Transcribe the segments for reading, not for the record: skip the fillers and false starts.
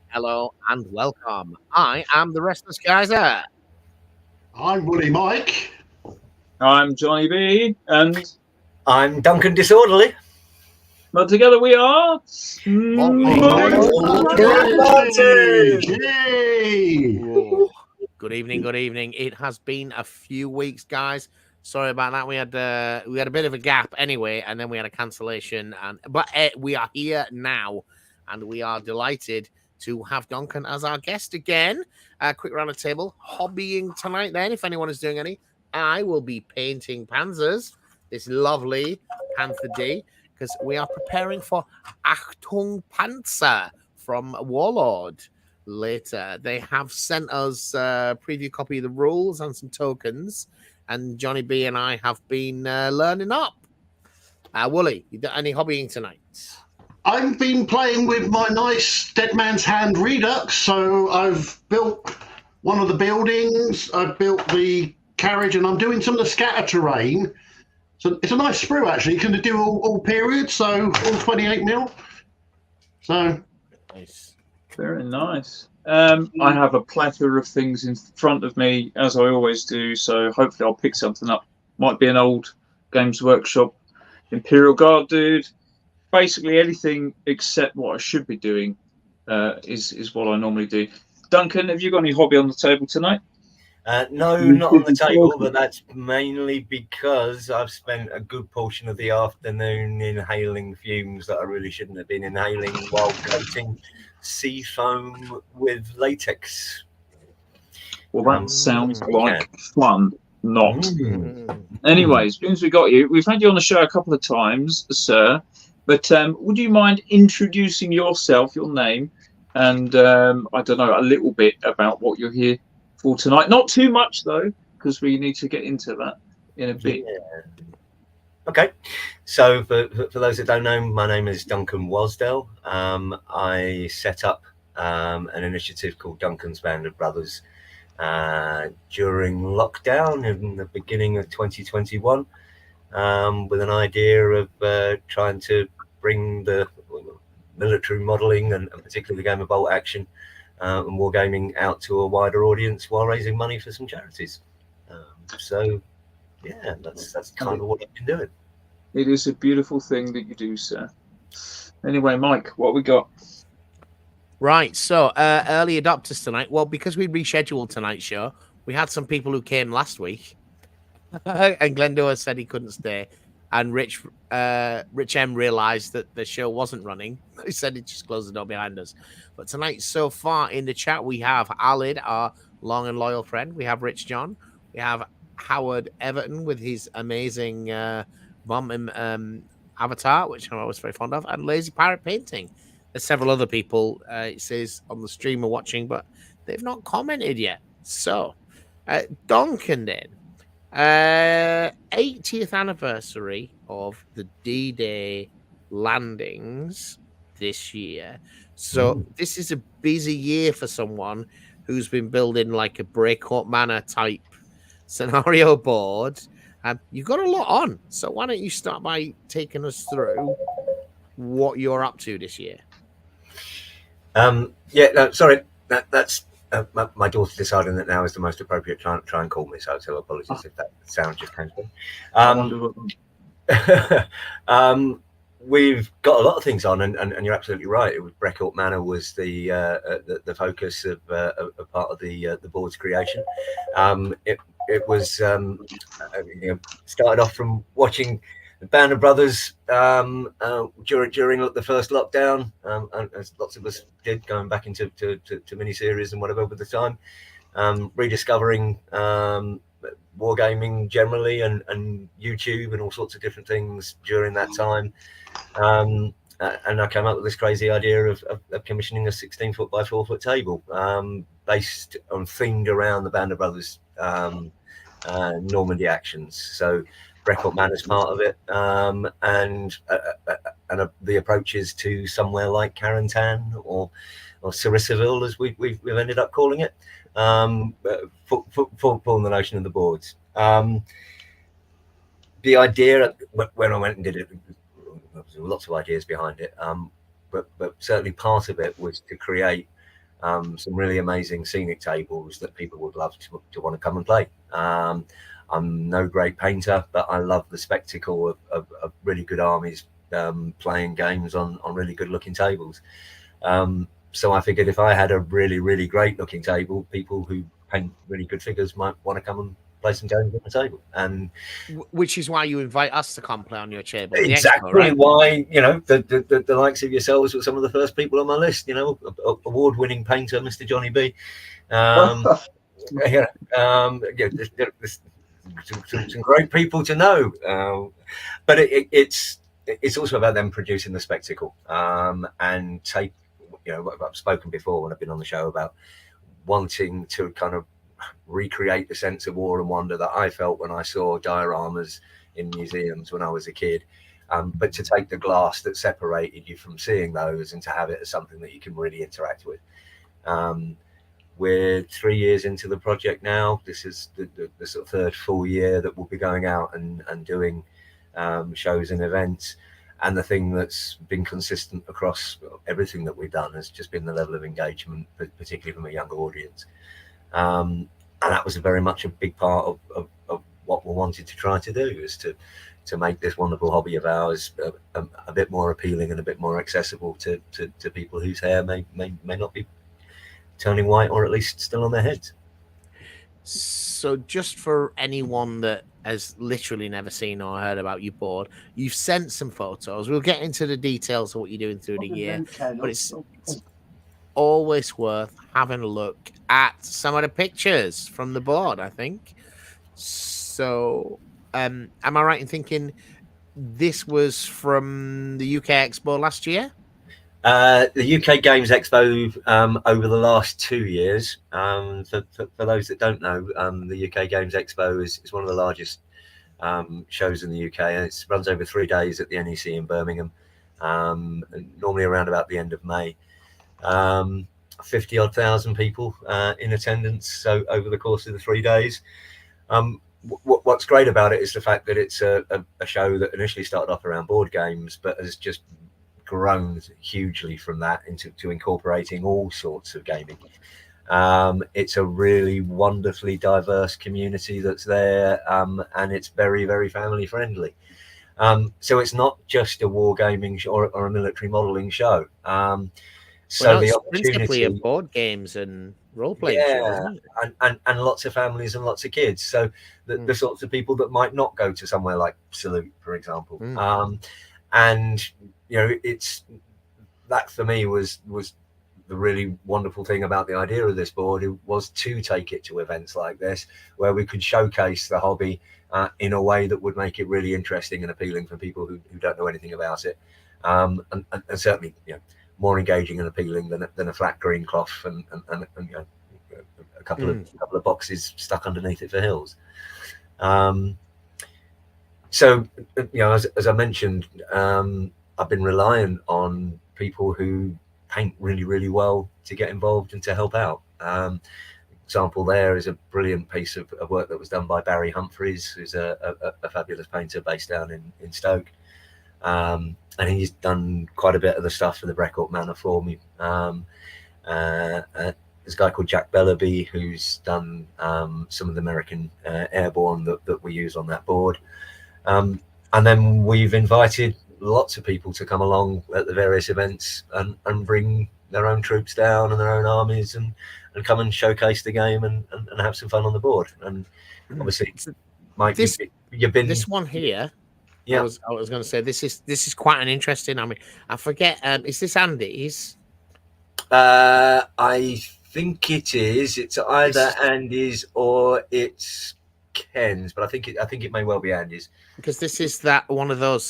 Hello and welcome. I am the Restless Geyser. I'm Woolly Mike. I'm Johnny B, and I'm Duncan Disorderly. But together we are Yay! Good evening, good evening. It has been a few weeks, guys. Sorry about that. We had a bit of a gap anyway, and then we had a cancellation. But we are here now, and we are delighted to have Duncan as our guest again. Quick round of table. Hobbying tonight then, if anyone is doing any. I will be painting panzers, this lovely Panther D, because we are preparing for Achtung Panzer from Warlord later. They have sent us a preview copy of the rules and some tokens, and Johnny B and I have been learning up. Wooly, you got any hobbying tonight? I've been playing with my nice Dead Man's Hand Redux, so I've built one of the buildings, I've built the carriage, and I'm doing some of the scatter terrain. So it's a nice sprue, actually. You can do all periods, so all 28 mil. So Nice. very nice. I have a plethora of things in front of me, as I always do, so hopefully I'll pick something up. Might be an old Games Workshop Imperial Guard dude. Basically anything except what I should be doing is what I normally do. Duncan, have you got any hobby on the table tonight? No, not on the table, but that's mainly because I've spent a good portion of the afternoon inhaling fumes that I really shouldn't have been inhaling while coating sea foam with latex. Well, that sounds like fun. Not. Anyways, since we got you, we've had you on the show a couple of times, sir. But would you mind introducing yourself, your name, and I don't know, a little bit about what you're here for tonight? Not too much though, because we need to get into that in a bit. Yeah. Okay, so for those that don't know, my name is Duncan Wasdell. I set up an initiative called Duncan's Band of Brothers during lockdown in the beginning of 2021, with an idea of trying to bring the military modelling and particularly the game of bolt action and wargaming out to a wider audience while raising money for some charities. So yeah, that's kind of what I've been doing. It is a beautiful thing that you do, sir. Anyway, Mike, what we got? Right, so early adopters tonight. Well, because we rescheduled tonight's show, we had some people who came last week, and Glendora said he couldn't stay, and Rich M realised that the show wasn't running. He said he'd just close the door behind us. But tonight, so far in the chat, we have Alid, our long and loyal friend. We have Rich John. We have Howard Everton with his amazing bomb avatar, which I'm always very fond of, and Lazy Pirate Painting. There's several other people, it says, on the stream are watching, but they've not commented yet. So, Duncan then. 80th anniversary of the D-Day landings this year. So this is a busy year for someone who's been building like a Breakcourt Manor type scenario board. You've got a lot on. So why don't you start by taking us through what you're up to this year? Yeah, no, sorry, that's my daughter deciding that now is the most appropriate time to try and call me, so apologies if that sound just came through. We've got a lot of things on, and you're absolutely right. It was Breakcourt Manor was the focus of part of the board's creation. It was started off from watching the Band of Brothers during the first lockdown, and as lots of us did, going back into miniseries and whatever with the time, rediscovering wargaming generally and YouTube and all sorts of different things during that time. And I came up with this crazy idea of commissioning a 16-foot by 4-foot table based on themed around the Band of Brothers Normandy actions. So Breakcourt Manor is part of it, and the approaches to somewhere like Carentan or Sarissaville, as we've ended up calling it. for the notion of the boards. The idea when I went and did it, there was lots of ideas behind it, but certainly part of it was to create some really amazing scenic tables that people would love to want to come and play. I'm no great painter, but I love the spectacle of really good armies playing games on really good looking tables. So I figured if I had a really, really great looking table, people who paint really good figures might want to come and play some games on the table. And which is why you invite us to come play on your table. Exactly, Expo, right? why, you know, the likes of yourselves were some of the first people on my list, you know, award-winning painter, Mr. Johnny B. Yeah, there's some great people to know, but it's also about them producing the spectacle, and take, you know, I've spoken before when I've been on the show about wanting to kind of recreate the sense of awe and wonder that I felt when I saw dioramas in museums when I was a kid, but to take the glass that separated you from seeing those and to have it as something that you can really interact with. We're 3 years into the project now. This is the sort of third full year that we'll be going out and doing shows and events. And the thing that's been consistent across everything that we've done has just been the level of engagement, particularly from a younger audience. And that was very much a big part of what we wanted to try to do, is to make this wonderful hobby of ours a bit more appealing and a bit more accessible to people whose hair may not be turning white, or at least still on their heads. So just for anyone that has literally never seen or heard about your board, you've sent some photos. We'll get into the details of what you're doing through the year, but it's always worth having a look at some of the pictures from the board, I think. So am I right in thinking this was from the UK Expo last year? The UK Games Expo over the last 2 years. For those that don't know, the UK Games Expo is one of the largest shows in the UK, and it runs over 3 days at the NEC in Birmingham, normally around about the end of May. 50-odd thousand people in attendance, so over the course of the 3 days. What's great about it is the fact that it's a show that initially started off around board games, but has just grown hugely from that into incorporating all sorts of gaming. It's a really wonderfully diverse community that's there, and it's very, very family friendly. So it's not just a wargaming or a military modeling show. So the principally of board games and role-playing shows, isn't it? And lots of families and lots of kids. So the sorts of people that might not go to somewhere like Salute, for example. And you know, that for me was the really wonderful thing about the idea of this board. It was to take it to events like this, where we could showcase the hobby in a way that would make it really interesting and appealing for people who don't know anything about it, and certainly, you know, more engaging and appealing than a flat green cloth and you know, a couple of boxes stuck underneath it for hills. So, you know, as I mentioned, I've been relying on people who paint really, really well to get involved and to help out. Example there is a brilliant piece of work that was done by Barry Humphries, who's a fabulous painter based down in Stoke. And he's done quite a bit of the stuff for the Brecourt Manor for me. There's a guy called Jack Bellaby who's done some of the American Airborne that we use on that board. And then we've invited lots of people to come along at the various events and bring their own troops down and their own armies and come and showcase the game and have some fun on the board. And obviously, Mike, you've been this one here. Yeah, I was going to say this is quite an interesting. I mean, I forget. Is this Andy's? I think it is. It's either Andy's or it's Ken's, but I think it may well be Andy's. Because this is that one of those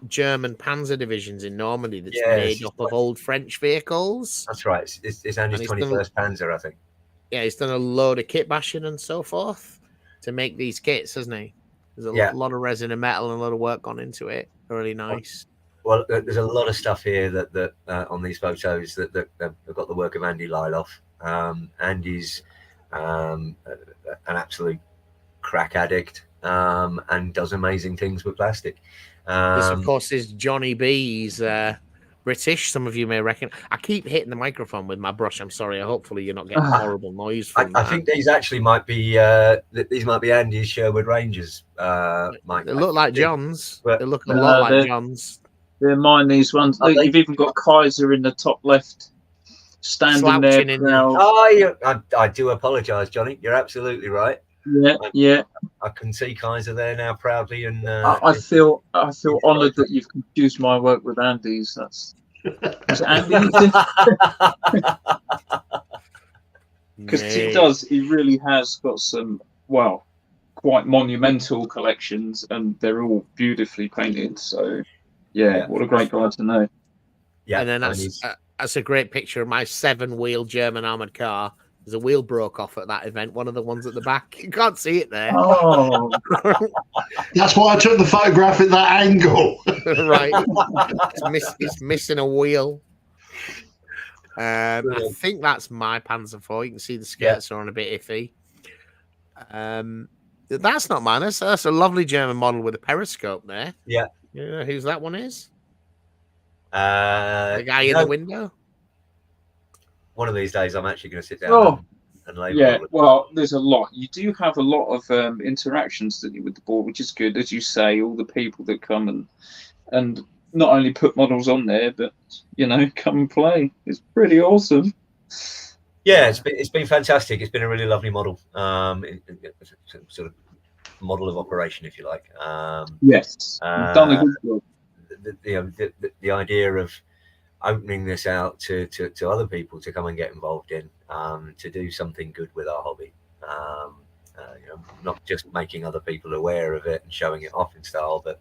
German Panzer divisions in Normandy that's made up of old French vehicles. That's right. It's Andy's 21st Panzer, I think. Yeah, he's done a load of kit bashing and so forth to make these kits, hasn't he? There's a lot of resin and metal and a lot of work gone into it. Really nice. Well, there's a lot of stuff here that on these photos that have got the work of Andy Lyloff. Andy's an absolute crack addict, and does amazing things with plastic. This, of course, is Johnny B. He's British. Some of you may reckon. I keep hitting the microphone with my brush. I'm sorry. Hopefully, you're not getting horrible noise from I that. think these actually might be these might be Andy's Sherwood Rangers. Mike. They look like John's. But- They look a lot like John's. They're mine, these ones. Are Look, they? you've even got Kaiser in the top left, standing there. Slouching in there. proud. Oh, I do apologise, Johnny. You're absolutely right. Yeah. I can see Kaiser there now proudly, and I feel honoured that you've confused my work with Andy's. That's Andy, because he does. He really has got some quite monumental collections, and they're all beautifully painted. So, yeah. What a great guy to know. Yeah, And then that's a great picture of my 7-wheel German armored car. There's a wheel broke off at that event. One of the ones at the back. You can't see it there. Oh, That's why I took the photograph at that angle. Right. It's missing a wheel. I think that's my Panzer IV. You can see the skirts are on a bit iffy. That's not mine. That's a lovely German model with a periscope there. Yeah. You know whose that one is? The guy in the window? One of these days, I'm actually going to sit down and label. yeah. Well, there's a lot. You do have a lot of interactions with the board, which is good, as you say. All the people that come and not only put models on there, but come and play. It's pretty awesome. Yeah, it's been fantastic. It's been a really lovely model. Sort of model of operation, if you like. Yes, you've done a good job. The idea of opening this out to other people to come and get involved in, to do something good with our hobby, not just making other people aware of it and showing it off in style, but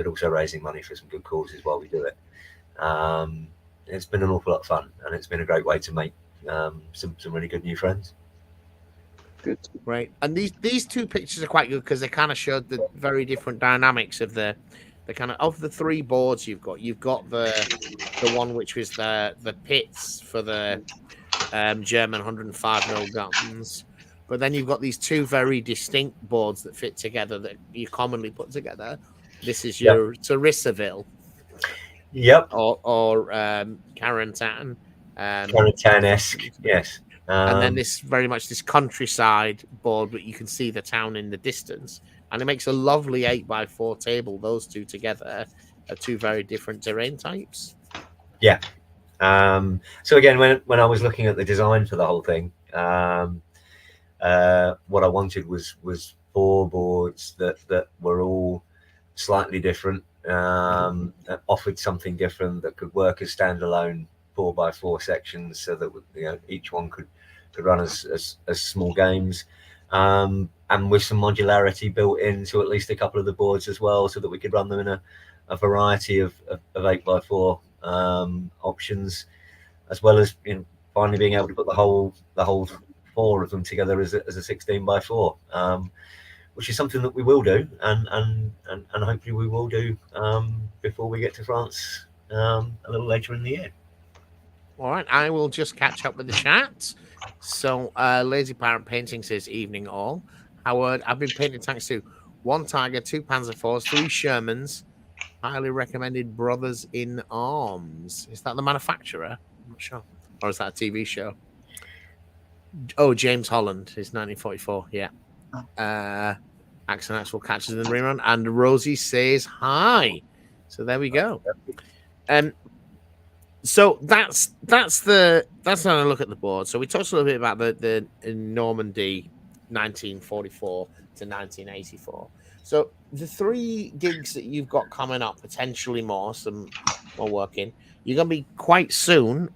also raising money for some good causes while we do it. It's been an awful lot of fun, and it's been a great way to make some really good new friends. Good. Right. And these two pictures are quite good because they kind of showed the very different dynamics of the kind of the 3 boards you've got. You've got the one which was the pits for the German 105mm guns, but then you've got these 2 very distinct boards that fit together that you commonly put together. This is your Sarissaville. Yep. Or Carentan. Carentan-esque, yes. And then this very much this countryside board, but you can see the town in the distance. And it makes a lovely 8x4 table. Those 2 together are 2 very different terrain types. Yeah. So again, when I was looking at the design for the whole thing, what I wanted was 4 boards that were all slightly different, that offered something different, that could work as standalone 4x4 sections, so that each one could run as small games. And with some modularity built into at least a couple of the boards as well, so that we could run them in a variety of 8x4 options, as well as finally being able to put the whole 4 of them together as a 16x4, which is something that we will do, and hopefully we will do before we get to France a little later in the year. All right, I will just catch up with the chat. So, Lazy Parent Painting says, evening all. Howard, I've been painting tanks too. 1 Tiger, 2 Panzer IVs, 3 Shermans. Highly recommended Brothers in Arms. Is that the manufacturer? I'm not sure. Or is that a TV show? Oh, James Holland is 1944. Yeah. Axon Axel catches in the rerun. And Rosie says hi. So there we go. So that's how I look at the board. So we talked a little bit about the Normandy 1944 to 1984. So the 3 gigs that you've got coming up, potentially some more working. You're going to be quite soon,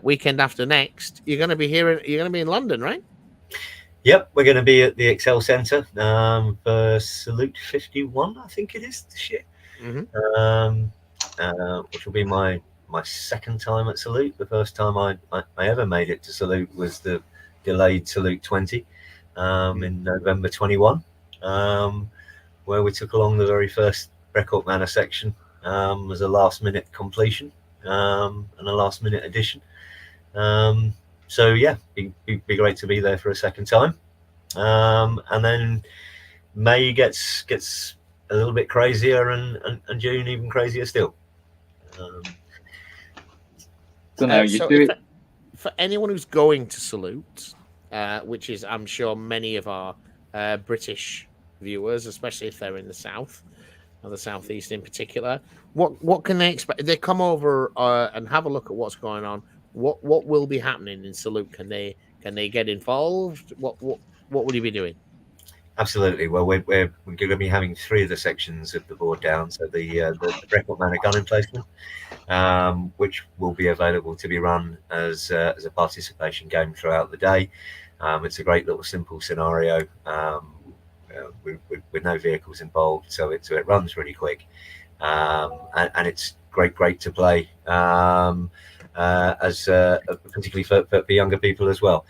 weekend after next. You're going to be here. You're going to be in London, right? Yep, we're going to be at the Excel Centre for Salute 51, I think it is this year. Which will be my second time at Salute. The first time I ever made it to Salute was the delayed Salute 20 in November 21, where we took along the very first Brecourt Manor section as a last minute completion and a last minute addition. So yeah, be great to be there for a second time. And then May gets a little bit crazier, and June even crazier still. Don't know. You do it. For anyone who's going to Salute, which is, I'm sure, many of our British viewers, especially if they're in the south or the southeast in particular, what can they expect? They come over and have a look at what's going on. What will be happening in Salute? Can they get involved? What will you be doing? Absolutely. Well, we're going to be having 3 of the sections of the board down. So the Record Manor gun emplacement, which will be available to be run as a participation game throughout the day. It's a great little simple scenario with no vehicles involved, so it runs really quick, and it's great to play, as particularly for younger people as well.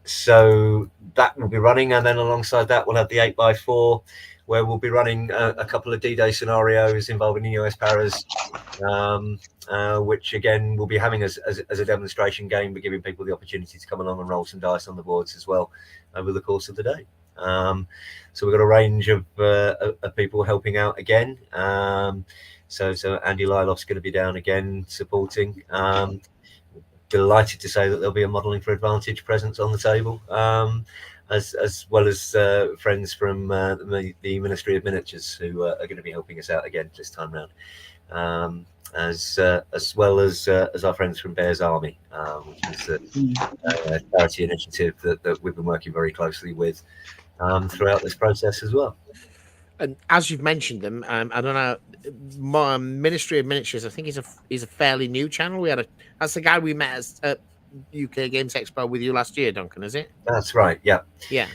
So that will be running, and then alongside that we'll have the 8x4, where we'll be running a couple of D-Day scenarios involving the US Paras, which again we'll be having as a demonstration game, but giving people the opportunity to come along and roll some dice on the boards as well over the course of the day. So we've got a range of people helping out again. So Andy Lyloff's going to be down again supporting. Delighted to say that there'll be a Modelling for Advantage presence on the table, as well as friends from the Ministry of Miniatures who are going to be helping us out again this time round, as well as our friends from Bears Army, which is a charity initiative that we've been working very closely with throughout this process as well. And as you've mentioned them, I don't know, Ministry of Miniatures, I think is a fairly new channel. That's the guy we met at UK Games Expo with you last year, Duncan, is it? That's right. Yeah. Yeah.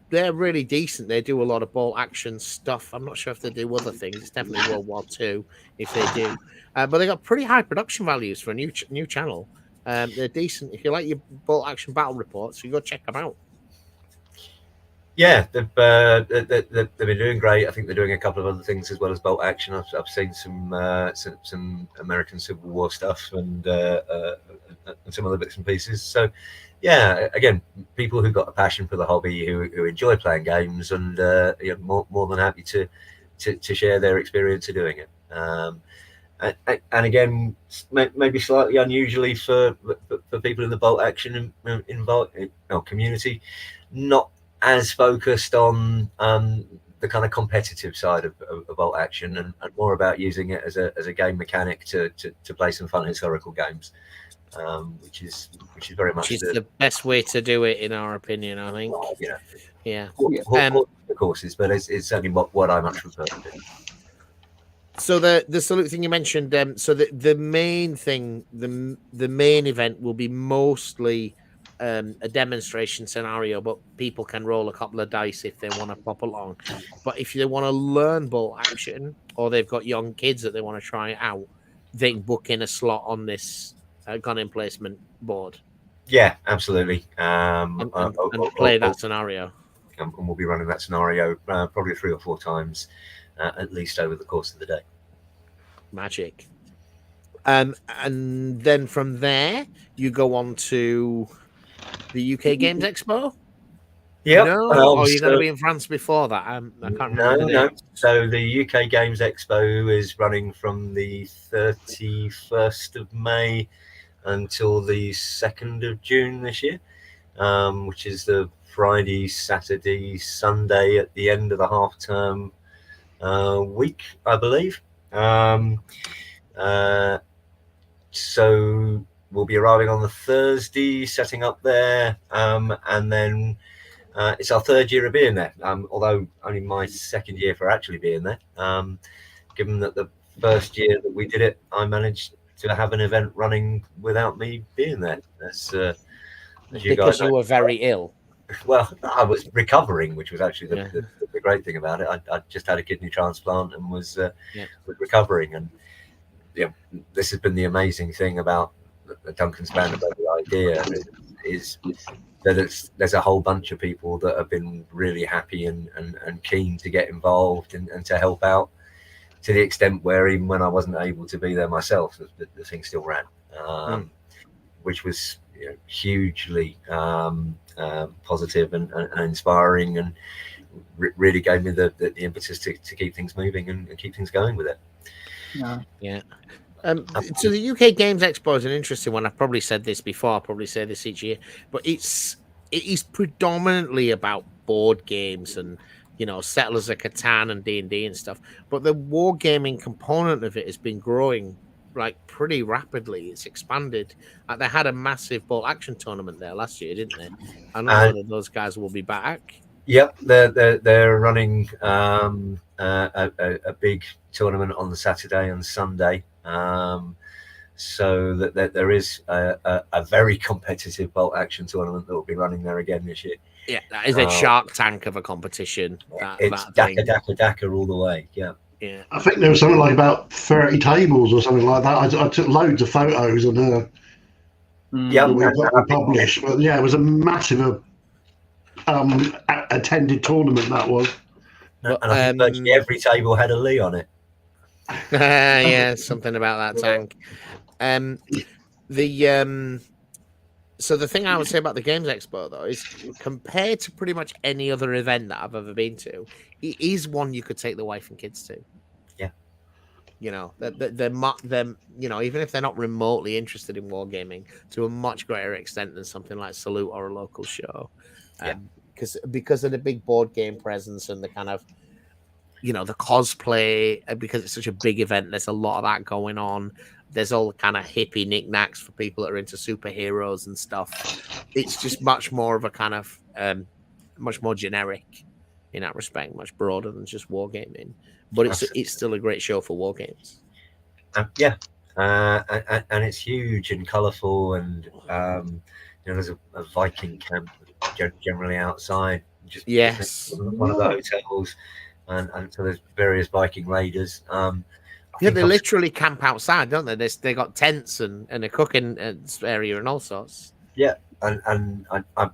They're really decent. They do a lot of bolt action stuff. I'm not sure if they do other things. It's definitely World War II if they do. But they got pretty high production values for a new channel. They're decent. If you like your bolt action battle reports, you go check them out. Yeah, they've been doing great. I think they're doing a couple of other things as well as bolt action. I've seen some American Civil War stuff and some other bits and pieces. So, yeah, again, people who've got a passion for the hobby, who enjoy playing games, and more than happy to share their experience of doing it. And again, maybe slightly unusually for people in the bolt action involved community, not as focused on the kind of competitive side of bolt action, and more about using it as a game mechanic to play some fun historical games, which is very much the best way to do it, in our opinion. I think. Yeah. Of courses, but it's certainly what I much prefer to do. So the Salute thing you mentioned, so the main thing, the main event will be mostly a demonstration scenario, but people can roll a couple of dice if they want to pop along. But if they want to learn bolt action, or they've got young kids that they want to try it out, they can book in a slot on this gun emplacement board. Yeah, absolutely. And play that scenario. And we'll be running that scenario probably 3 or 4 times at least over the course of the day. Magic. And then from there you go on to the UK Games Expo. Yeah. Or you're going to be in France before that? I can't remember. No. So the UK Games Expo is running from the 31st of May until the 2nd of June this year, which is the Friday, Saturday, Sunday at the end of the half-term week, I believe. So we'll be arriving on the Thursday, setting up there, and then it's our 3rd year of being there, although only my 2nd year for actually being there, given that the first year that we did it, I managed to have an event running without me being there. Because you were very ill. Well, I was recovering, which was actually the great thing about it. I just had a kidney transplant and was recovering. And this has been the amazing thing about the Duncan's Band of Brothers idea, is that there's a whole bunch of people that have been really happy and keen to get involved and to help out, to the extent where even when I wasn't able to be there myself, the thing still ran. which was hugely positive and inspiring, and really gave me the impetus to keep things moving and keep things going with it. Yeah. So the UK Games Expo is an interesting one. I've probably said this before. I'll probably say this each year, but it is predominantly about board games and Settlers of Catan and D&D and stuff. But the wargaming component of it has been growing like pretty rapidly. It's expanded. They had a massive bolt action tournament there last year, didn't they? I don't know whether those guys will be back. Yep, they're running a big tournament on the Saturday and Sunday, so that there is a very competitive bolt action tournament that will be running there again this year. Yeah, that is a Shark Tank of a competition. It's Dakar all the way. Yeah. Yeah, I think there was something like about 30 tables or something like that. I took loads of photos and we published. But yeah, it was a massive attended tournament that was. And I think virtually every table had a Lee on it. Yeah, something about that tank. So the thing I would say about the Games Expo though is, compared to pretty much any other event that I've ever been to, it is one you could take the wife and kids to. Yeah, they're even if they're not remotely interested in wargaming, to a much greater extent than something like Salute or a local show. Because of the big board game presence and the kind of the cosplay, because it's such a big event, there's a lot of that going on. There's all the kind of hippie knickknacks for people that are into superheroes and stuff. It's just much more of a kind of much more generic in that respect, much broader than just wargaming. But it's still a great show for wargames. And it's huge and colourful, and there's a Viking camp generally outside. Just one of the hotels, and so there's various Viking raiders. They literally camp outside, don't they? They got tents and a cooking area and all sorts. Yeah, and I've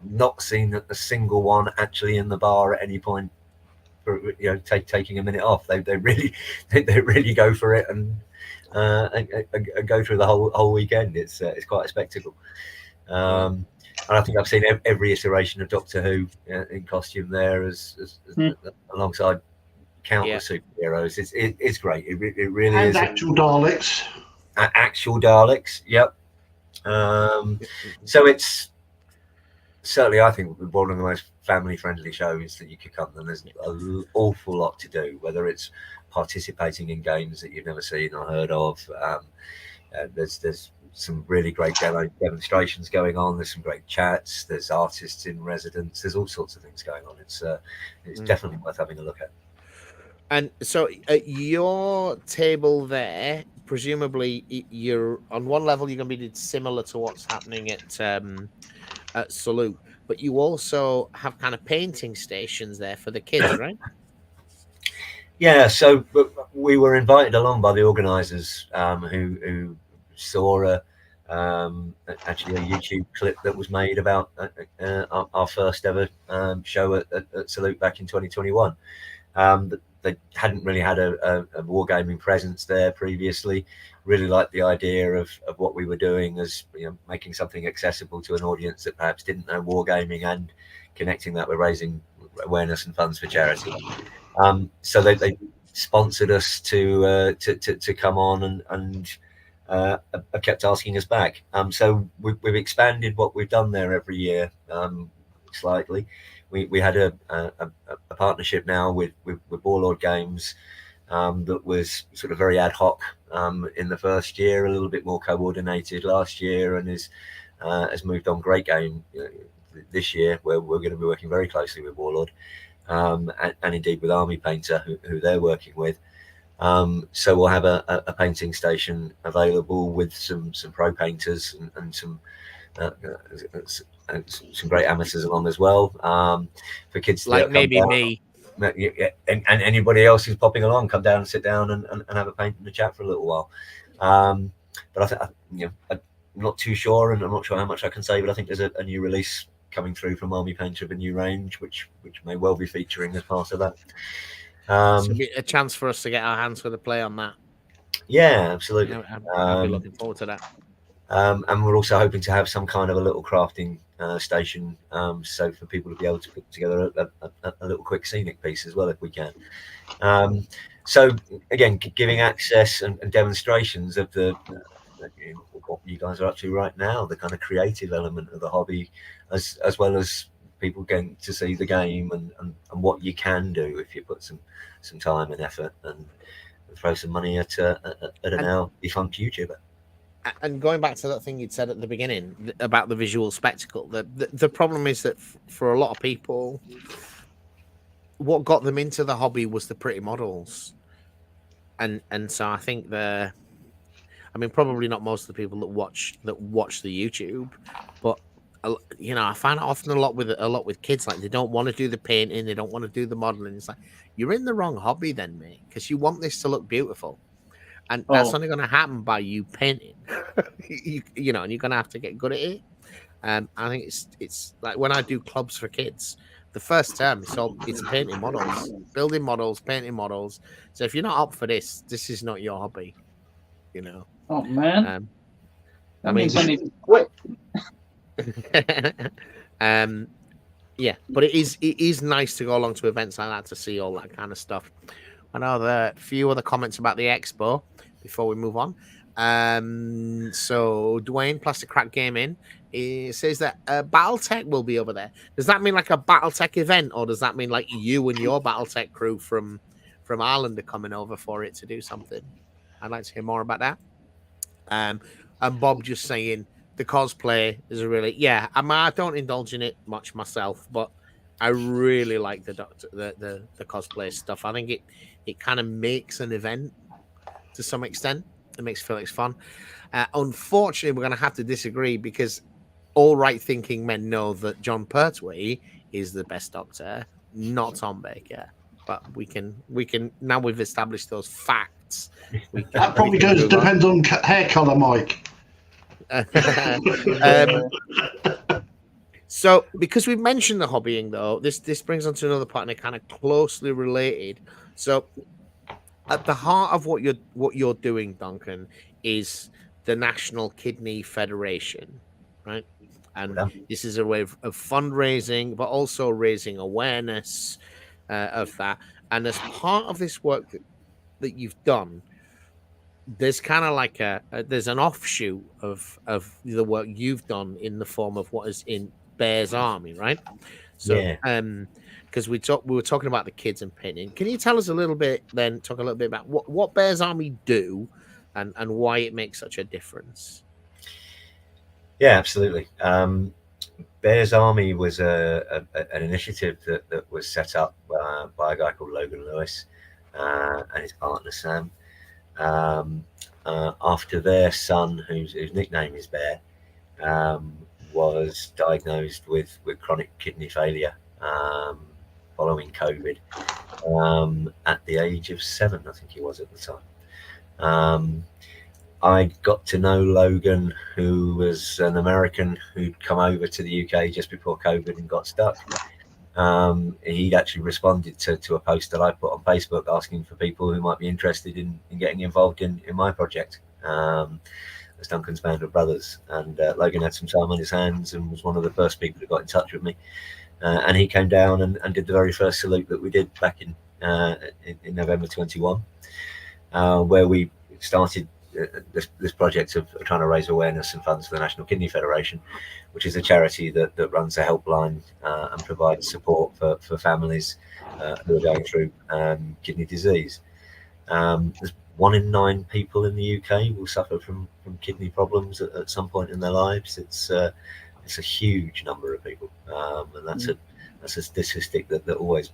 not seen a single one actually in the bar at any point for taking a minute off. They really go for it and go through the whole weekend. It's quite a spectacle. And I think I've seen every iteration of Doctor Who in costume there, as alongside countless superheroes. It's great. It really is. And actual Daleks. Actual Daleks. Yep. So it's certainly, I think, one of the most family-friendly shows that you could come. And there's an awful lot to do, whether it's participating in games that you've never seen or heard of. There's some really great demonstrations going on. There's some great chats. There's artists in residence. There's all sorts of things going on. It's definitely worth having a look at. And so at your table there, presumably you're on one level, you're going to be similar to what's happening at Salute, but you also have kind of painting stations there for the kids, right? Yeah, so we were invited along by the organisers who saw actually a YouTube clip that was made about our first ever show at Salute back in 2021. They hadn't really had a wargaming presence there previously. Really liked the idea of what we were doing as making something accessible to an audience that perhaps didn't know wargaming, and connecting that with raising awareness and funds for charity. So they sponsored us to come on and kept asking us back. So we've expanded what we've done there every year slightly. We had a partnership now with Warlord Games that was sort of very ad hoc in the first year, a little bit more coordinated last year, and has moved on great game this year, where we're going to be working very closely with Warlord and indeed with Army Painter, who they're working with. So we'll have a painting station available with some pro painters and some great amateurs along as well, for kids like maybe down. Me and anybody else who's popping along, come down and sit down and have a paint and a chat for a little while. But I think I'm not too sure, and I'm not sure how much I can say, but I think there's a new release coming through from Army Painter of a new range, which may well be featuring as part of that. So a chance for us to get our hands with a play on that. Yeah, absolutely. I'll be looking forward to that. And we're also hoping to have some kind of a little crafting station, so for people to be able to put together a little quick scenic piece as well, if we can. So again, giving access and demonstrations of what you guys are up to right now, the kind of creative element of the hobby, as well as people getting to see the game and what you can do if you put some time and effort and throw some money at a now defunct YouTuber. And going back to that thing you'd said at the beginning about the visual spectacle, the problem is that for a lot of people, what got them into the hobby was the pretty models, and so I think probably not most of the people that watch the YouTube, but I find it often a lot with kids, like they don't want to do the painting, they don't want to do the modeling. It's like, you're in the wrong hobby then, mate, because you want this to look beautiful. And that's only going to happen by you painting, and you're going to have to get good at it. I think it's like when I do clubs for kids, the first term it's painting models, building models, painting models. So if you're not up for this is not your hobby, Oh man, I mean, means I need to quit. Yeah, but it is nice to go along to events like that to see all that kind of stuff. I know there are a few other comments about the expo before we move on. So Dwayne, Plastic Crack Gaming, he says that Battletech will be over there. Does that mean like a Battletech event, or does that mean like you and your Battletech crew from Ireland are coming over for it to do something? I'd like to hear more about that. And Bob just saying the cosplay is a really I don't indulge in it much myself, but I really like the cosplay stuff. I think it kind of makes an event to some extent. It makes Felix fun. Unfortunately, we're going to have to disagree because all right-thinking men know that John Pertwee is the best Doctor, not Tom Baker. But we can now we've established those facts. That probably depends on hair color, Mike. So, because we've mentioned the hobbying, though, this brings on to another part, and it kind of closely related. So, at the heart of what you're doing, Duncan, is the National Kidney Federation, right? And this is a way of fundraising, but also raising awareness of that. And as part of this work that you've done, there's kind of like there's an offshoot of the work you've done in the form of what is in Bear's Army, right? So, because we were talking about the kids and painting. Can you tell us a little bit then? Talk a little bit about what Bear's Army do, and why it makes such a difference. Yeah, absolutely. Bear's Army was an initiative that was set up by a guy called Logan Lewis and his partner Sam. After their son, whose nickname is Bear, was diagnosed with chronic kidney failure following COVID at the age of 7, I think he was at the time. I got to know Logan, who was an American who'd come over to the UK just before COVID and got stuck. He'd actually responded to a post that I put on Facebook asking for people who might be interested in getting involved in my project. As Duncan's Band of Brothers, and Logan had some time on his hands and was one of the first people who got in touch with me. And he came down and did the very first salute that we did back in November 21, where we started this project of trying to raise awareness and funds for the National Kidney Federation, which is a charity that runs a helpline and provides support for families who are going through kidney disease. There's 1 in 9 people in the UK will suffer from kidney problems at some point in their lives. It's a huge number of people, and that's a statistic that always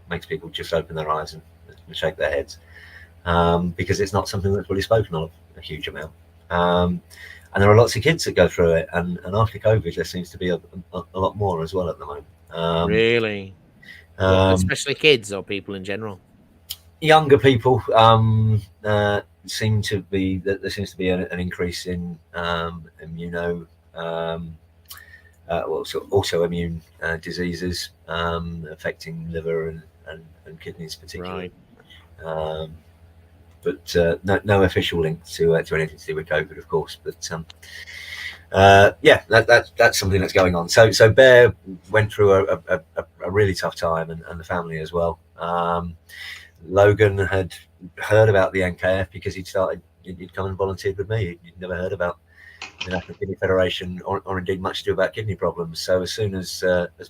makes people just open their eyes and shake their heads, because it's not something that's really spoken of a huge amount. And there are lots of kids that go through it, and after COVID there seems to be a lot more as well at the moment. Really? Especially kids or people in general? Younger people seem to be that there seems to be an increase in autoimmune diseases affecting liver and kidneys particularly. Right. but no official link to anything to do with COVID, of course. But that's something that's going on. So Bear went through a really tough time, and the family as well. Logan had heard about the NKF because he'd come and volunteered with me. He'd never heard about the National Kidney Federation or indeed much to do about kidney problems. So as soon as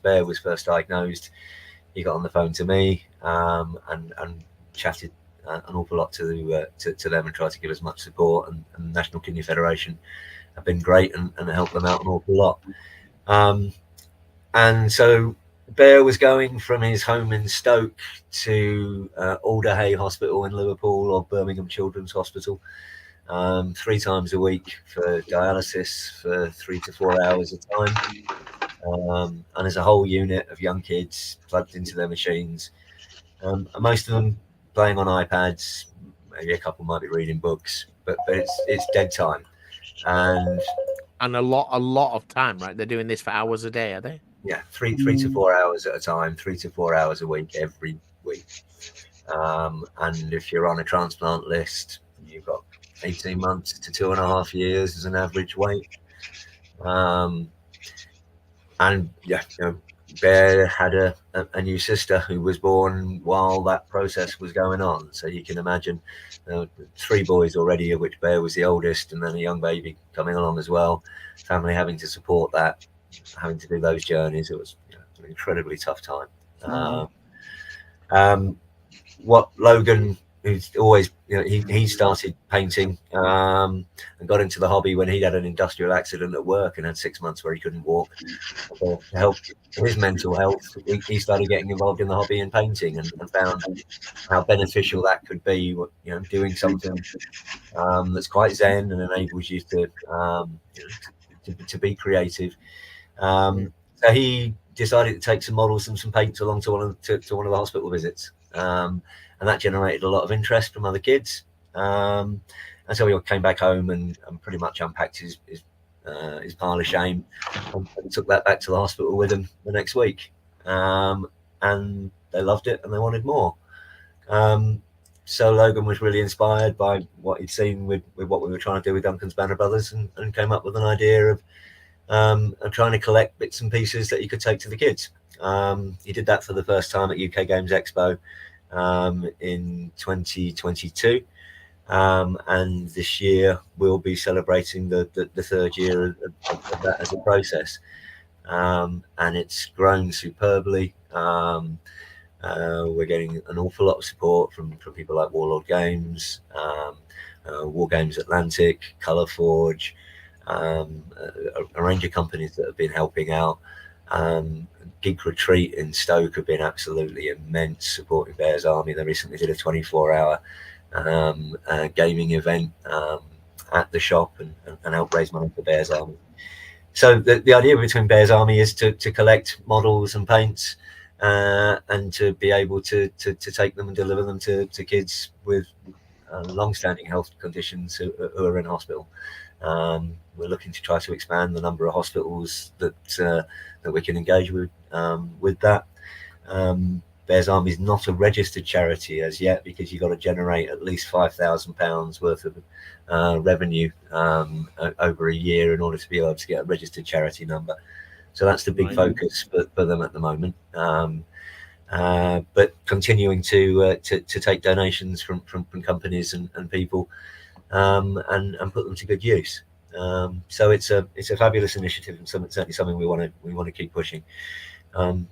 Bear was first diagnosed, he got on the phone to me and chatted an awful lot to them and tried to give as much support. And the National Kidney Federation have been great and helped them out an awful lot. And so Bear was going from his home in Stoke to Alderhay Hospital in Liverpool or Birmingham Children's Hospital 3 times a week for dialysis for 3 to 4 hours a time. And there's a whole unit of young kids plugged into their machines. And most of them playing on iPads. Maybe a couple might be reading books, but it's dead time. And a lot of time, right? They're doing this for hours a day, are they? Yeah, 3 to 4 hours at a time, 3 to 4 hours a week, every week. And if you're on a transplant list, you've got 18 months to 2.5 years as an average wait. And yeah, Bear had a new sister who was born while that process was going on. So you can imagine 3 boys already, of which Bear was the oldest, and then a young baby coming along as well. Family having to support that, having to do those journeys. It was an incredibly tough time. What Logan, who's always, he started painting and got into the hobby when he'd had an industrial accident at work and had 6 months where he couldn't walk. To help his mental health, he started getting involved in the hobby and painting, and found how beneficial that could be. Doing something that's quite zen and enables you to be creative. So he decided to take some models and some paints along to one of the hospital visits. And that generated a lot of interest from other kids. And so he came back home and pretty much unpacked his pile of shame and took that back to the hospital with him the next week. And they loved it and they wanted more. So Logan was really inspired by what he'd seen with what we were trying to do with Duncan's Banner Brothers, and came up with an idea of trying to collect bits and pieces that he could take to the kids. He did that for the first time at UK Games Expo in 2022, and this year we'll be celebrating the 3rd year of that as a process, and it's grown superbly. We're getting an awful lot of support from people like Warlord Games, War Games Atlantic, Colour Forge, a range of companies that have been helping out. Geek Retreat in Stoke have been absolutely immense, supporting Bear's Army. They recently did a 24-hour gaming event at the shop and helped raise money for Bear's Army. So the idea between Bear's Army is to collect models and paints and to be able to take them and deliver them to kids with long-standing health conditions who are in hospital. We're looking to try to expand the number of hospitals that we can engage with that. Bear's Army is not a registered charity as yet, because you've got to generate at least £5,000 worth of revenue over a year in order to be able to get a registered charity number. So that's the big focus for them at the moment. But continuing to take donations from companies and people and put them to good use. So it's a fabulous initiative, and certainly something we want to keep pushing.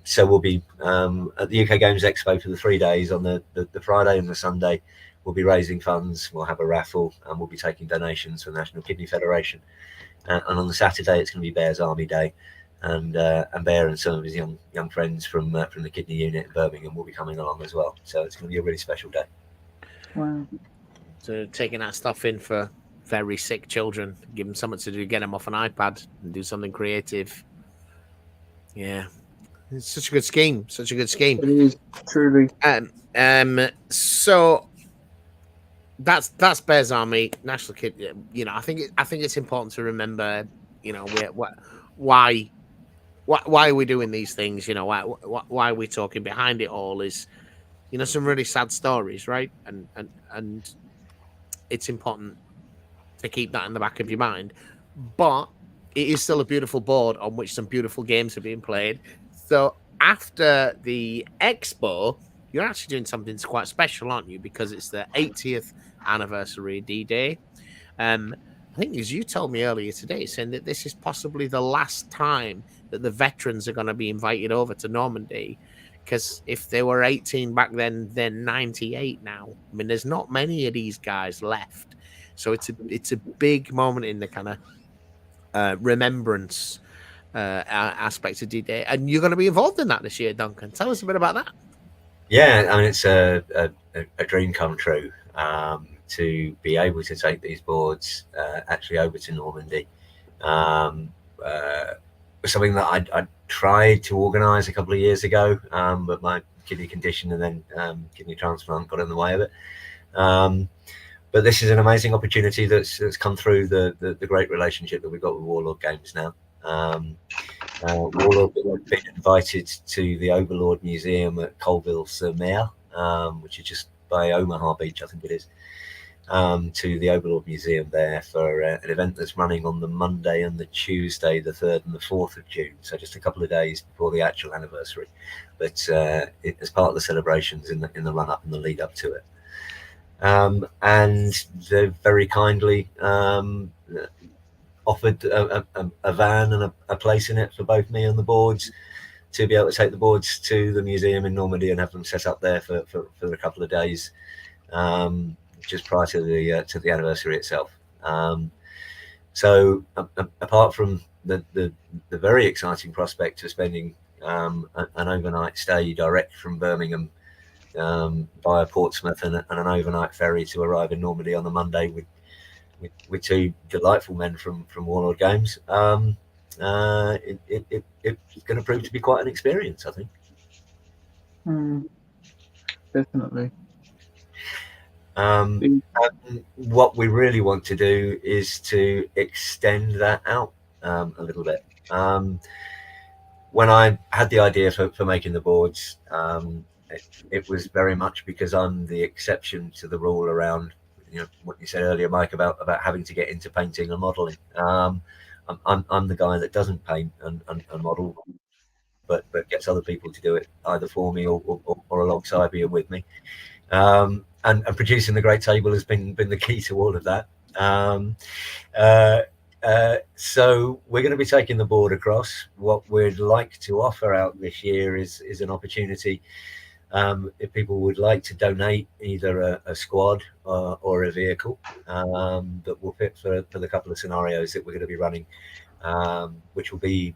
So we'll be at the UK Games Expo for the 3 days. On the Friday and the Sunday, we'll be raising funds. We'll have a raffle, and we'll be taking donations for the National Kidney Federation. And on the Saturday, it's going to be Bear's Army Day, and Bear and some of his young friends from the kidney unit in Birmingham will be coming along as well. So it's going to be a really special day. Wow! So taking that stuff in for very sick children, give them something to do, get them off an iPad and do something creative. Yeah, it's such a good scheme. Such a good scheme. It is truly. So that's Bear's Army, National Kid. I think it's important to remember. Why are we doing these things? Why are we talking behind it all? Is some really sad stories, right? And it's important to keep that in the back of your mind. But it is still a beautiful board on which some beautiful games are being played. So after the expo, you're actually doing something quite special, aren't you? Because it's the 80th anniversary of D-Day. I think, as you told me earlier today, saying that this is possibly the last time that the veterans are going to be invited over to Normandy. Because if they were 18 back then, they're 98 now. I mean, there's not many of these guys left. So it's a big moment in the kind of remembrance aspect of D-Day. And you're going to be involved in that this year, Duncan. Tell us a bit about that. Yeah, I mean, it's a dream come true to be able to take these boards actually over to Normandy. Something that I tried to organise a couple of years ago, but my kidney condition and then kidney transplant got in the way of it. But this is an amazing opportunity that's come through the great relationship that we've got with Warlord Games now. Warlord have been invited to the Overlord Museum at Colville-sur-Mer, which is just by Omaha Beach, I think it is, to the Overlord Museum there for an event that's running on the Monday and the Tuesday, the 3rd and the 4th of June, so just a couple of days before the actual anniversary, but as part of the celebrations in the run-up and the lead-up to it. And they've very kindly offered a van and a place in it for both me and the boards to be able to take the boards to the museum in Normandy and have them set up there for a couple of days, just prior to the anniversary itself. So apart from the very exciting prospect of spending an overnight stay direct from Birmingham via Portsmouth and an overnight ferry to arrive in Normandy on the Monday with two delightful men from Warlord Games, it's going to prove to be quite an experience, I think. Definitely. And what we really want to do is to extend that out a little bit. When I had the idea for making the boards, it was very much because I'm the exception to the rule around, what you said earlier, Mike, about having to get into painting and modeling. I'm the guy that doesn't paint and model, but gets other people to do it either for me or alongside me and with me. And producing the great table has been the key to all of that. So we're going to be taking the board across. What we'd like to offer out this year is an opportunity. If people would like to donate either a squad or a vehicle that will fit for the couple of scenarios that we're going to be running, which will be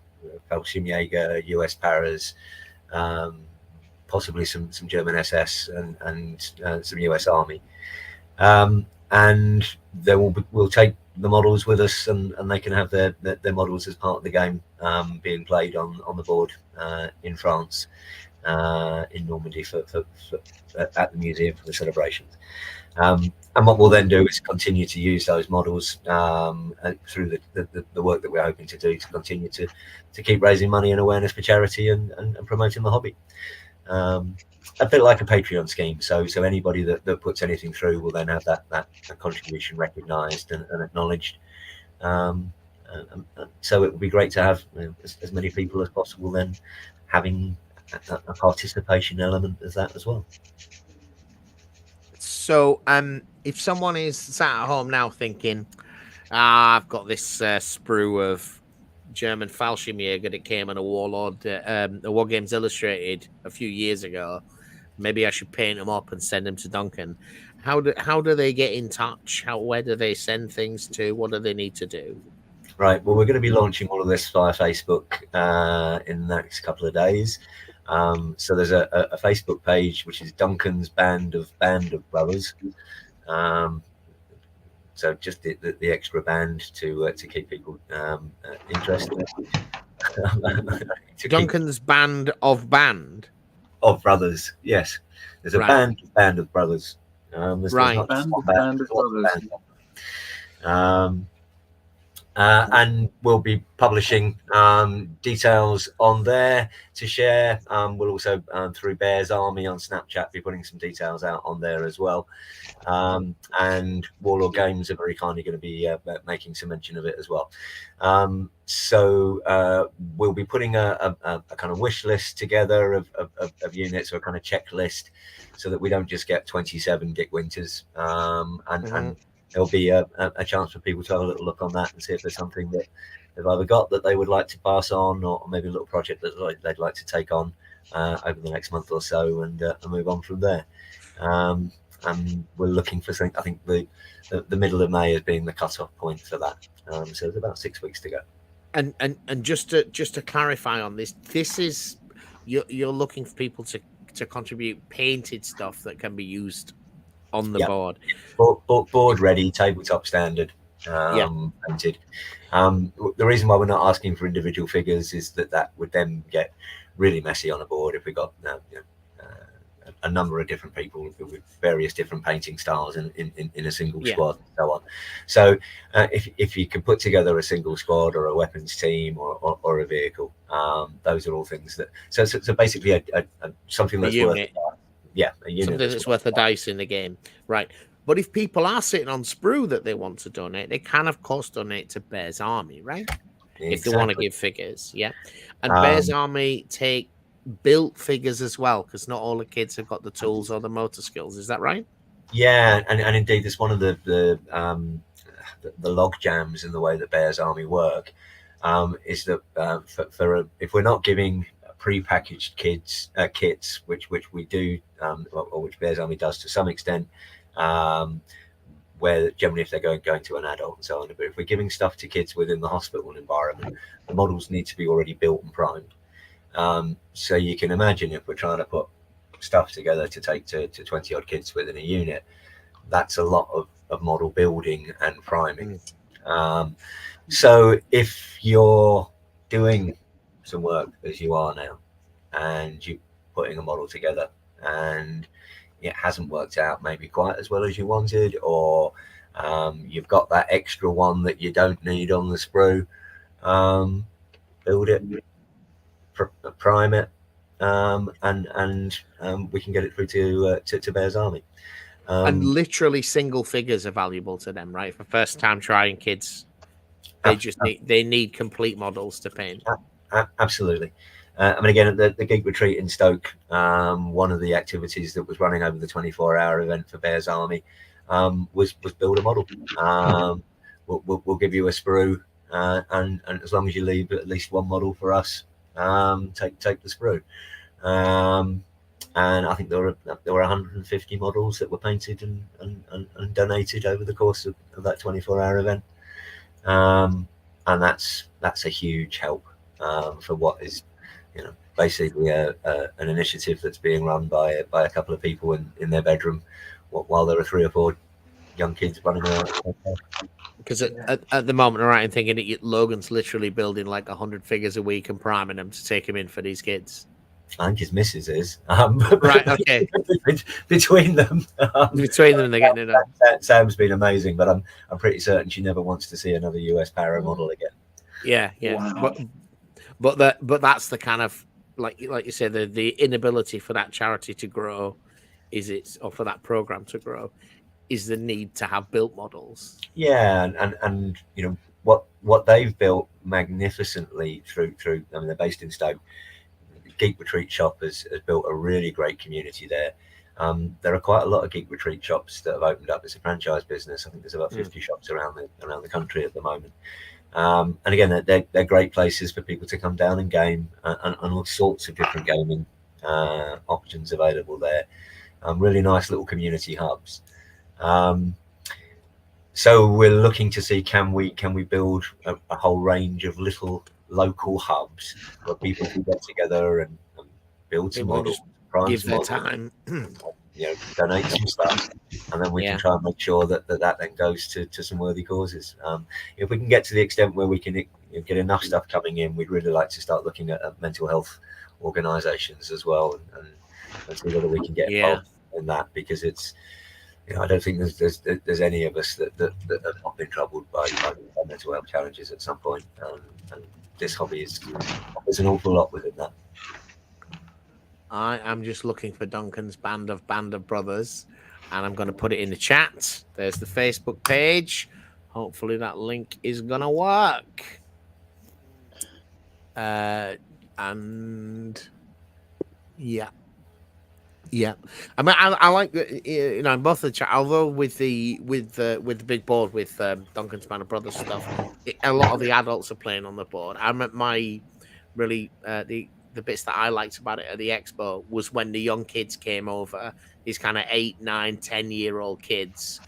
Fallschirmjäger, US Paras, possibly some German SS and some US Army. And we'll take the models with us, and they can have their models as part of the game being played on the board in France. In Normandy for at the museum for the celebrations, and what we'll then do is continue to use those models through the work that we're hoping to do to continue to keep raising money and awareness for charity and promoting the hobby, a bit like a Patreon scheme. So anybody that puts anything through will then have that contribution recognised and acknowledged. So it would be great to have as many people as possible then having a participation element as that as well. So if someone is sat at home now thinking, I've got this sprue of German Fallschirmjäger that came on a Warlord War Games Illustrated a few years ago, maybe I should paint them up and send them to Duncan. How do they get in touch? Where do they send things to? What do they need to do? Right, well, we're going to be launching all of this via Facebook in the next couple of days. So there's a Facebook page which is Duncan's Band of Brothers. So just the extra band to keep people interested. Duncan's Band of Brothers. Yes, there's a band of brothers. There's right. Band of brothers. And we'll be publishing details on there to share. We'll also, through Bears Army on Snapchat, be putting some details out on there as well. And Warlord Games are very kindly going to be making some mention of it as well. So we'll be putting a kind of wish list together of units, or a kind of checklist, so that we don't just get 27 Dick Winters. And there'll be a chance for people to have a little look on that and see if there's something that they've either got that they would like to pass on, or maybe a little project that they'd like to take on over the next month or so, and move on from there. And we're looking for something. I think the middle of May as being the cut-off point for that. So there's about 6 weeks to go. And just to clarify on this is you're looking for people to contribute painted stuff that can be used on the board. Board ready, tabletop standard, painted. The reason why we're not asking for individual figures is that would then get really messy on a board if we got a number of different people with various different painting styles in a single squad and so on. So if you can put together a single squad, or a weapons team, or a vehicle, those are all things that so basically a something that's worth a unit something that's worth a dice in the game, right? But if people are sitting on sprue that they want to donate, they can of course donate to Bears Army, right? Exactly. If they want to give figures, and Bears Army take built figures as well, because not all the kids have got the tools or the motor skills. Is that right? Yeah, and indeed, it's one of the log jams in the way that Bears Army work. Is that if we're not giving pre-packaged kits, which we do, or which Bears Army does to some extent, where generally if they're going to an adult and so on, but if we're giving stuff to kids within the hospital environment, the models need to be already built and primed. So you can imagine if we're trying to put stuff together to take to 20 odd kids within a unit, that's a lot of model building and priming. So if you're doing some work as you are now, and you're putting a model together and it hasn't worked out maybe quite as well as you wanted, or you've got that extra one that you don't need on the sprue, build it, prime it, and we can get it through to Bears Army. And literally single figures are valuable to them, right? For first time trying kids, they need complete models to paint. Absolutely. I mean, again, at the Geek Retreat in Stoke, one of the activities that was running over the 24-hour event for Bears Army was build a model. We'll give you a sprue, and as long as you leave at least one model for us, take the sprue. And I think there were 150 models that were painted and donated over the course of that 24-hour event. And that's a huge help for what is, basically an initiative that's being run by a couple of people in their bedroom while there are 3 or 4 young kids running around. Because at the moment, right, I'm thinking that Logan's literally building like 100 figures a week and priming them to take them in for these kids. I think his missus is. Right, okay. Between them, they're getting it up. Sam's been amazing, but I'm pretty certain she never wants to see another US para model again. Yeah. Wow. But that's the kind of like you said, the inability for that charity to grow or for that program to grow is the need to have built models. Yeah, and what they've built magnificently through. I mean, they're based in Stoke. Geek Retreat Shop has built a really great community there. There are quite a lot of Geek Retreat shops that have opened up. It's a franchise business. I think there's about 50 shops around the country at the moment. And again, they're great places for people to come down and game, and all sorts of different gaming options available there. Really nice little community hubs. So we're looking to see can we build a whole range of little local hubs where people can get together and build some models, give their time, donate some stuff, and then we can try and make sure that then goes to some worthy causes. If we can get to the extent where we can get enough stuff coming in, we'd really like to start looking at mental health organizations as well, and see whether we can get involved in that, because it's I don't think there's any of us that have not been troubled by mental health challenges at some point, and this hobby there's an awful lot within that. I am just looking for Duncan's Band of Brothers, and I'm going to put it in the chat. There's the Facebook page. Hopefully that link is going to work. And yeah. I mean, I like both the chat. Although with the big board with Duncan's Band of Brothers stuff, a lot of the adults are playing on the board. I'm at my really the bits that I liked about it at the expo was when the young kids came over, these kind of 8, 9, 10-year-old kids,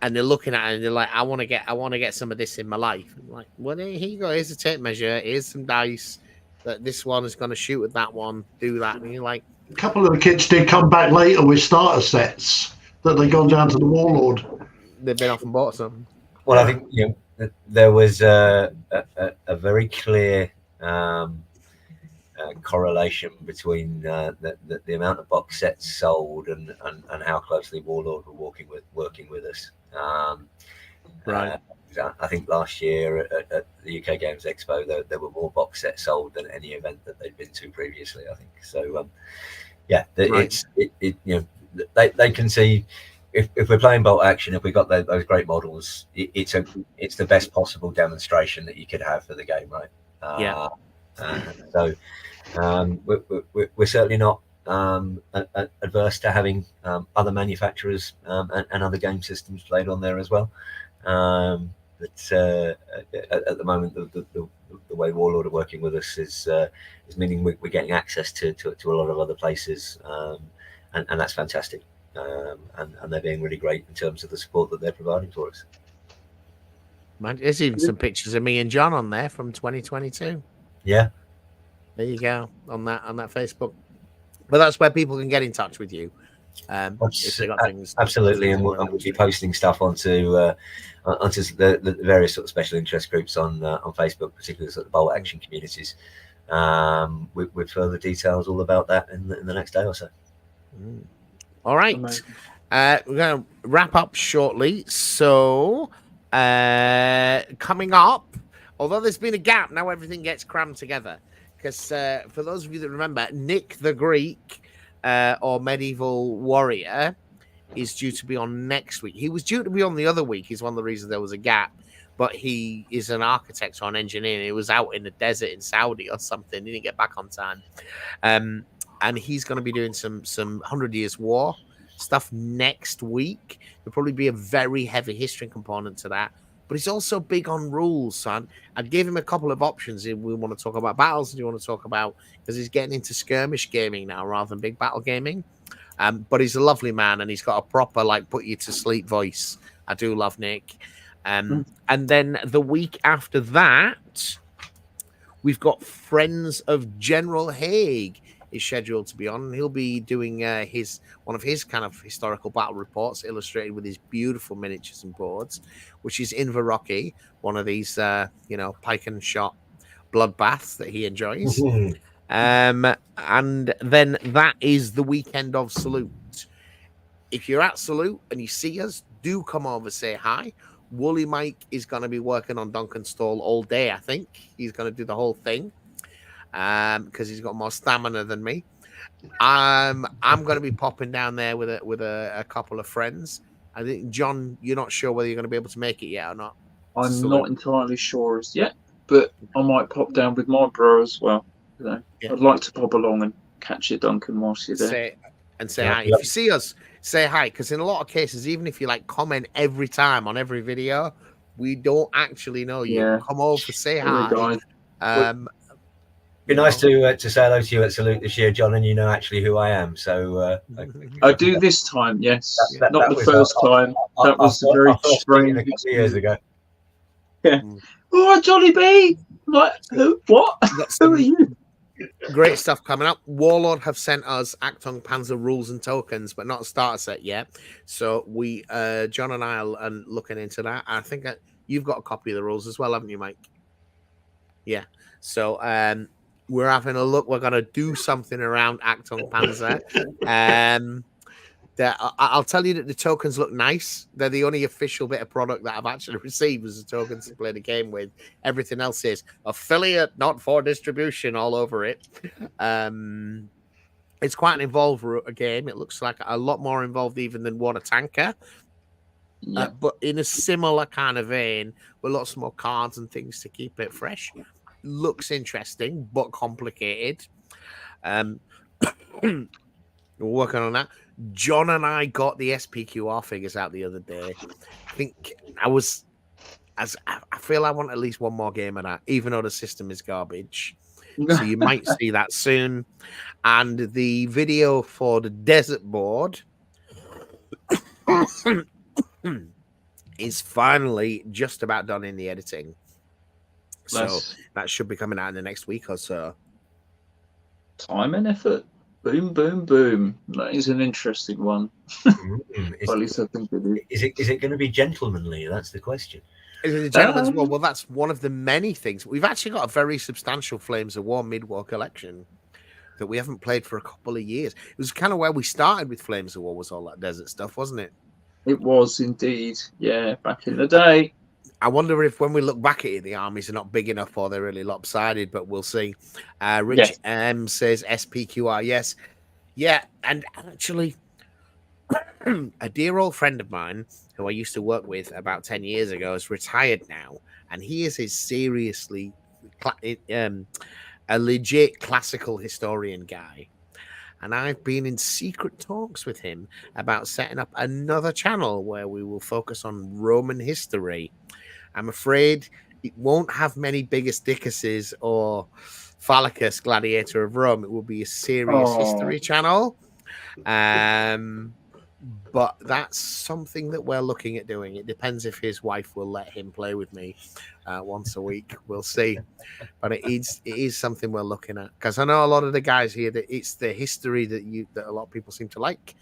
and they're looking at it and they're like, I want to get some of this in my life. I'm like, well, here you go. Here's a tape measure. Here's some dice. That this one is going to shoot at that one. Do that, and you're like. A couple of the kids did come back later with starter sets that they'd gone down to the Warlord. They've been off and bought some. Well, I think there was a very clear correlation between the amount of box sets sold and how closely Warlord were working with us. Right. I think last year at the UK Games Expo, there were more box sets sold than any event that they'd been to previously, I think. So, right. They can see if we're playing bolt action, if we got those great models, it's the best possible demonstration that you could have for the game, right? So we're certainly not adverse to having other manufacturers and other game systems played on there as well. But at the moment, the way Warlord are working with us is meaning we're getting access to a lot of other places, and that's fantastic. And they're being really great in terms of the support that they're providing for us. Man, there's even some pictures of me and John on there from 2022. Yeah, there you go on that Facebook. But that's where people can get in touch with you. If they got things, absolutely, and we'll be posting stuff onto the various sort of special interest groups on Facebook, particularly sort of bolt action communities, with further details all about that in the next day or so. All right, we're going to wrap up shortly. So coming up, although there's been a gap, now everything gets crammed together. Because for those of you that remember, Nick the Greek or Medieval Warrior is due to be on next week. He was due to be on the other week. He's one of the reasons there was a gap. But he is an architect or an engineer. He was out in the desert in Saudi or something. He didn't get back on time. And he's going to be doing some 100 Years War stuff next week. There'll probably be a very heavy history component to that. But he's also big on rules, son. I gave him a couple of options. We want to talk about battles. Do you want to talk about, because he's getting into skirmish gaming now rather than big battle gaming. But he's a lovely man, and he's got a proper put you to sleep voice. I do love Nick. And then the week after that, we've got Friends of General Haig is scheduled to be on, and he'll be doing one of his kind of historical battle reports illustrated with his beautiful miniatures and boards, which is Inverrochy, one of these pike and shot bloodbaths that he enjoys. And then that is the weekend of Salute. If you're at Salute and you see us, do come over, say hi. Woolly Mike is going to be working on Duncan's stall all day. I think he's going to do the whole thing because he's got more stamina than me. I'm going to be popping down there with a couple of friends. I think, John, you're not sure whether you're going to be able to make it yet or not. I'm not entirely sure as yet, but I might pop down with my bro as well. I'd like to pop along and catch you, Duncan, whilst you're there. Say hi. If you see us, say hi, because in a lot of cases, even if you comment every time on every video, we don't actually know you. Yeah. Come over, say hi. Be nice to say hello to you at Salute this year, John, and you know actually who I am. So I do this time, yes. Not the first time. That was very strange. A couple of years ago. Yeah. Oh, Johnny B. Who? What? Who are you? Great stuff coming up. Warlord have sent us Acton Panzer rules and tokens, but not a starter set yet. So we, John and I are looking into that. I think you've got a copy of the rules as well, haven't you, Mike? Yeah. So we're having a look. We're going to do something around Acton Panzer. I'll tell you that the tokens look nice. They're the only official bit of product that I've actually received was the tokens to play the game with. Everything else is affiliate, not for distribution, all over it. It's quite an involved game. It looks like a lot more involved even than Water Tanker. But in a similar kind of vein, with lots more cards and things to keep it fresh. Looks interesting, but complicated. We're working on that. John and I got the SPQR figures out the other day. I think I feel I want at least one more game of that, even though the system is garbage. So you might see that soon. And the video for the desert board is finally just about done in the editing. So that should be coming out in the next week or so. Time and effort. Boom, boom, boom. That is an interesting one. At least I think it is. Is it going to be gentlemanly? That's the question. Is it a gentleman's war? Well, that's one of the many things. We've actually got a very substantial Flames of War mid-war collection that we haven't played for a couple of years. It was kind of where we started with Flames of War, was all that desert stuff, wasn't it? It was indeed. Yeah, back in the day. I wonder if when we look back at it, the armies are not big enough or they're really lopsided, but we'll see. Rich M says SPQR, yes. Yeah, and actually, a dear old friend of mine who I used to work with about 10 years ago is retired now, and he is a seriously a legit classical historian guy. And I've been in secret talks with him about setting up another channel where we will focus on Roman history. I'm afraid it won't have many Biggest Dickuses or Phallicus, Gladiator of Rome. It will be a serious history channel. But that's something that we're looking at doing. It depends if his wife will let him play with me once a week. We'll see. But it is something we're looking at. Because I know a lot of the guys here, that it's the history that a lot of people seem to like.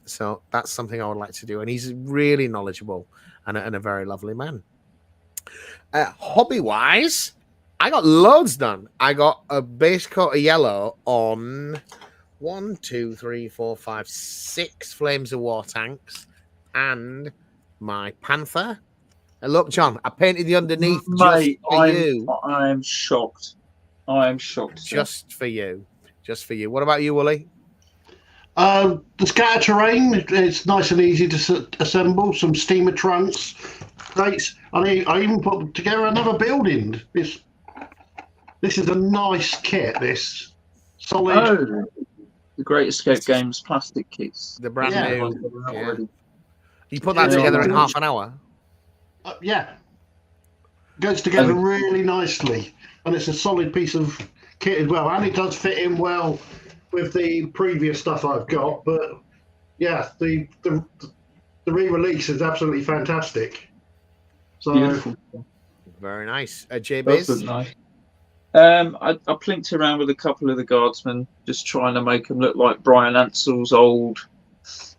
So that's something I would like to do. And he's really knowledgeable and a very lovely man. Hobby-wise, I got loads done. I got a base coat of yellow on 1, 2, 3, 4, 5, 6 Flames of War tanks and my Panther. And look, John, I painted the underneath just for you. I am shocked. I am shocked. Just for you. Just for you. What about you, Wooly? The scatter terrain, it's nice and easy to assemble. Some steamer trunks, crates. I even put together another building. This is a nice kit. This solid. Oh, the Great Escape Games plastic kits. The brand new. Yeah. You put that together in half an hour. Goes together really nicely, and it's a solid piece of kit as well, and it does fit in well with the previous stuff I've got. But yeah, the re-release is absolutely fantastic. So beautiful. Very nice. JBiz? Nice. I plinked around with a couple of the guardsmen, just trying to make them look like Brian Ansell's old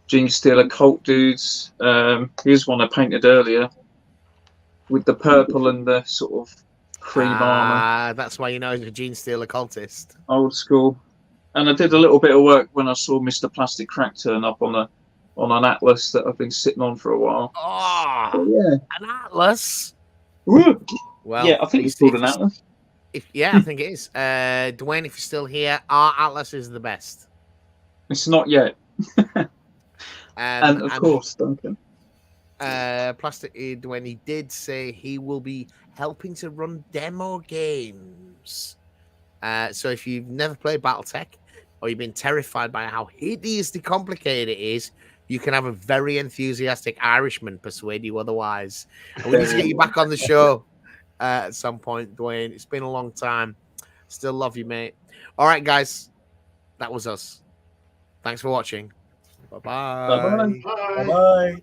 Gene Stealer cult dudes. Here's one I painted earlier with the purple and the sort of cream armor. That's why you know he's a Gene Stealer cultist. Old school. And I did a little bit of work when I saw Mr. Plastic Crack turn up on an Atlas that I've been sitting on for a while. Oh, yeah. An Atlas. Woo. Well, yeah, I think it's called an Atlas. I think it is. Dwayne, if you're still here, our Atlas is the best. It's not yet. And of course, Duncan. Plastic Dwayne, he did say he will be helping to run demo games. So if you've never played BattleTech or you've been terrified by how hideously complicated it is, you can have a very enthusiastic Irishman persuade you otherwise. And we need to get you back on the show at some point, Dwayne. It's been a long time. Still love you, mate. All right, guys. That was us. Thanks for watching. Bye-bye. Bye-bye. Bye-bye.